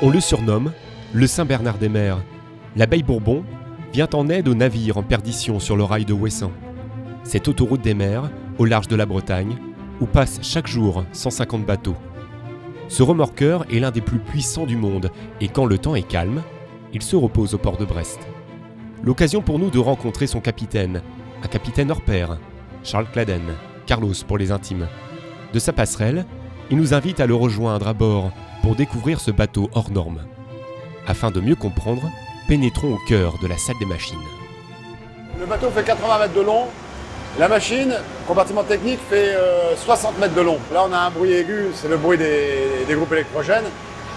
On le surnomme le Saint-Bernard des mers. L'abeille Bourbon vient en aide aux navires en perdition sur le rail de Ouessant. Cette autoroute des mers, au large de la Bretagne, où passent chaque jour 150 bateaux. Ce remorqueur est l'un des plus puissants du monde et quand le temps est calme, il se repose au port de Brest. L'occasion pour nous de rencontrer son capitaine, un capitaine hors pair, Charles Claden, Carlos pour les intimes. De sa passerelle, il nous invite à le rejoindre à bord pour découvrir ce bateau hors norme. Afin de mieux comprendre, pénétrons au cœur de la salle des machines. Le bateau fait 80 mètres de long. La machine, compartiment technique, fait 60 mètres de long. Là, on a un bruit aigu, c'est le bruit des groupes électrogènes.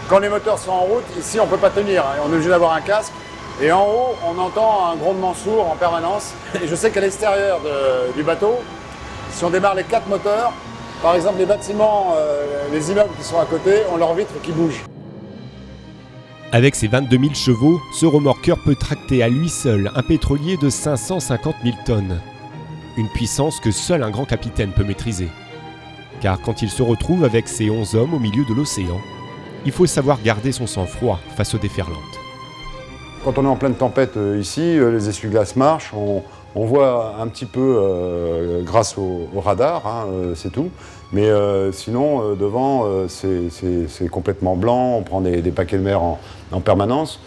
Quand les moteurs sont en route, ici, on ne peut pas tenir. On est obligé d'avoir un casque. Et en haut, on entend un grondement sourd en permanence. Et je sais qu'à l'extérieur du bateau, si on démarre les 4 moteurs, par exemple, les bâtiments, les immeubles qui sont à côté, ont leurs vitres qui bougent. Avec ses 22 000 chevaux, ce remorqueur peut tracter à lui seul un pétrolier de 550 000 tonnes. Une puissance que seul un grand capitaine peut maîtriser. Car quand il se retrouve avec ses 11 hommes au milieu de l'océan, il faut savoir garder son sang-froid face aux déferlantes. Quand on est en pleine tempête ici, les essuie-glaces marchent, on voit un petit peu grâce au radar, c'est tout. Mais sinon, devant, c'est complètement blanc, on prend des paquets de mer en permanence.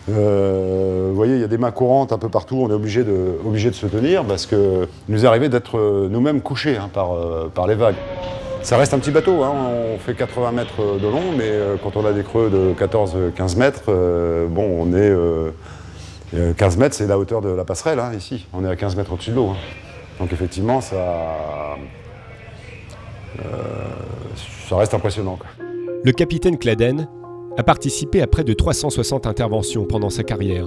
Vous voyez, il y a des mains courantes un peu partout, on est obligé de se tenir parce qu'il nous est arrivé d'être nous-mêmes couchés par les vagues. Ça reste un petit bateau, on fait 80 mètres de long, mais quand on a des creux de 14-15 mètres, on est... 15 mètres, c'est la hauteur de la passerelle, ici. On est à 15 mètres au-dessus de l'eau. Donc effectivement, ça reste impressionnant. Le capitaine Claden a participé à près de 360 interventions pendant sa carrière.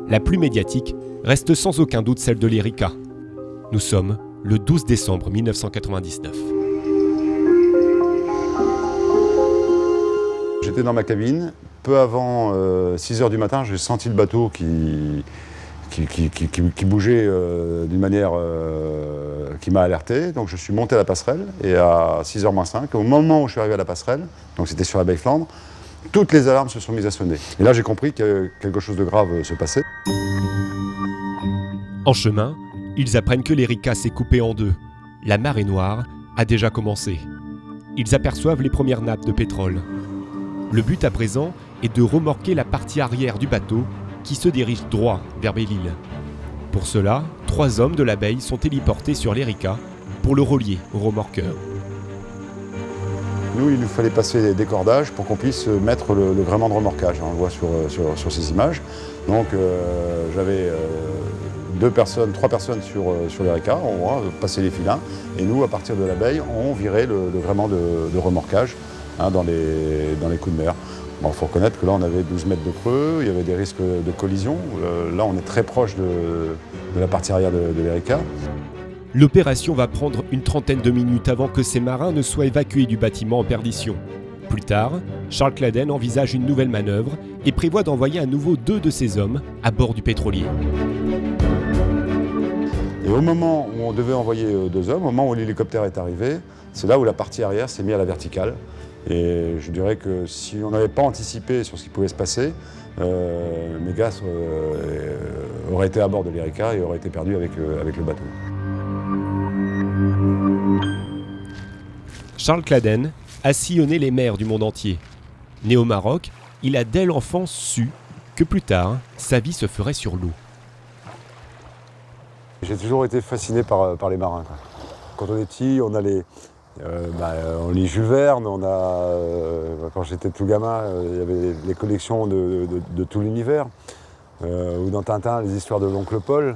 La plus médiatique reste sans aucun doute celle de l'Erika. Nous sommes le 12 décembre 1999. J'étais dans ma cabine. Peu avant 6 h du matin, j'ai senti le bateau qui bougeait d'une manière qui m'a alerté. Donc je suis monté à la passerelle et à 6 h moins 5, au moment où je suis arrivé à la passerelle, donc c'était sur la baie Flandre, toutes les alarmes se sont mises à sonner. Et là j'ai compris que quelque chose de grave se passait. En chemin, ils apprennent que l'Erika s'est coupée en deux. La marée noire a déjà commencé. Ils aperçoivent les premières nappes de pétrole. Le but à présent est de remorquer la partie arrière du bateau qui se dirige droit vers Belle-Île. Pour cela, 3 hommes de l'abeille sont héliportés sur l'Erika pour le relier au remorqueur. Nous, il nous fallait passer des cordages pour qu'on puisse mettre le gréement de remorquage. On le voit sur ces images. Donc j'avais 3 personnes sur l'Erika, on va passer les filins. Et nous, à partir de l'abeille, on virait le gréement de remorquage dans les coups de mer. Il faut reconnaître que là, on avait 12 mètres de creux, il y avait des risques de collision. Là, on est très proche de la partie arrière de l'Erika. L'opération va prendre une trentaine de minutes avant que ces marins ne soient évacués du bâtiment en perdition. Plus tard, Charles Claden envisage une nouvelle manœuvre et prévoit d'envoyer à nouveau 2 de ses hommes à bord du pétrolier. Et au moment où on devait envoyer 2 hommes, au moment où l'hélicoptère est arrivé, c'est là où la partie arrière s'est mise à la verticale. Et je dirais que si on n'avait pas anticipé sur ce qui pouvait se passer, mes gars auraient été à bord de l'Erika et auraient été perdus avec le bateau. Charles Claden a sillonné les mers du monde entier. Né au Maroc, il a dès l'enfance su que plus tard, sa vie se ferait sur l'eau. J'ai toujours été fasciné par les marins. Quand on est petit, on a on lit Jules Verne, quand j'étais tout gamin, il y avait les collections de tout l'univers. Ou dans Tintin, les histoires de l'oncle Paul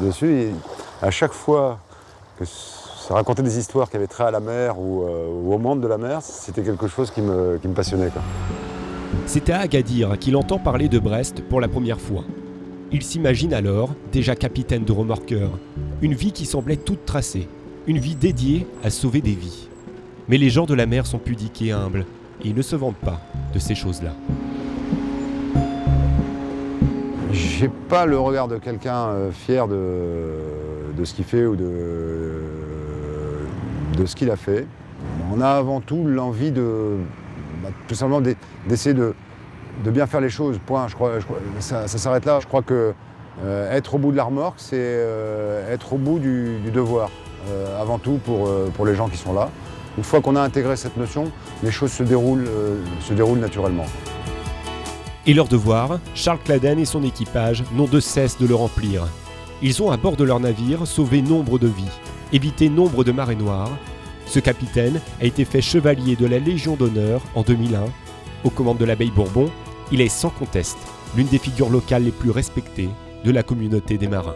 dessus. Et à chaque fois que ça racontait des histoires qui avaient trait à la mer ou au monde de la mer, c'était quelque chose qui me passionnait. C'est à Agadir qu'il entend parler de Brest pour la première fois. Il s'imagine alors déjà capitaine de remorqueur, une vie qui semblait toute tracée. Une vie dédiée à sauver des vies. Mais les gens de la mer sont pudiques et humbles, et ils ne se vantent pas de ces choses-là. J'ai pas le regard de quelqu'un fier de ce qu'il fait ou de ce qu'il a fait. On a avant tout l'envie de tout simplement d'essayer de bien faire les choses, point. Je crois ça s'arrête là. Je crois que être au bout de la remorque, c'est être au bout du devoir, avant tout pour les gens qui sont là. Une fois qu'on a intégré cette notion, les choses se déroulent naturellement. Et leur devoir, Charles Claden et son équipage n'ont de cesse de le remplir. Ils ont à bord de leur navire sauvé nombre de vies, évité nombre de marées noires. Ce capitaine a été fait chevalier de la Légion d'honneur en 2001. Aux commandes de l'Abbaye Bourbon, il est sans conteste l'une des figures locales les plus respectées de la communauté des marins.